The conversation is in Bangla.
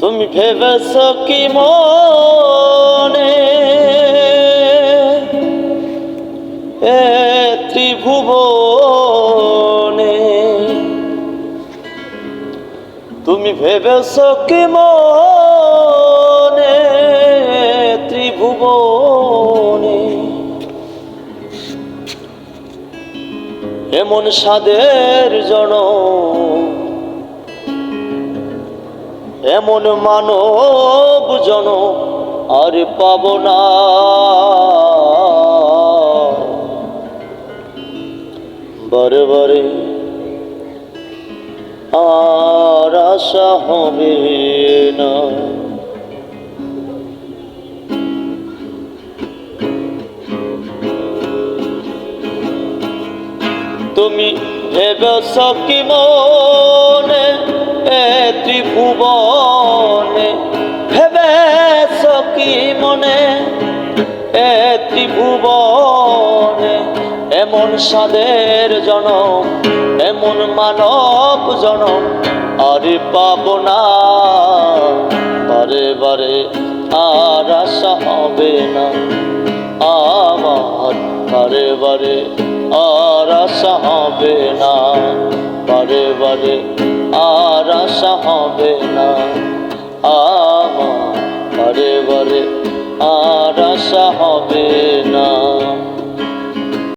তুমি ভেবেছ কি মনে এ ত্রিভুবনে, তুমি ভেবেছ কি মনে ত্রিভুবনে এমন সাদের জনম, এমন মানব জনম আর পাব না। বারে বারে আর আশা হবে না। তুমি ভেবেছ কি মনে এ ত্রিভুবনে, ভেবেছ কি মনে এ ত্রিভুবনে এমন সাদের জনম, এমন মানব জনম আর পাব না। বারে বারে আর আশা হবে না আমার, বারে বারে আর আশা হবে না, বারে বারে আর আশা হবে না আমার, বারে বারে আর আশা হবে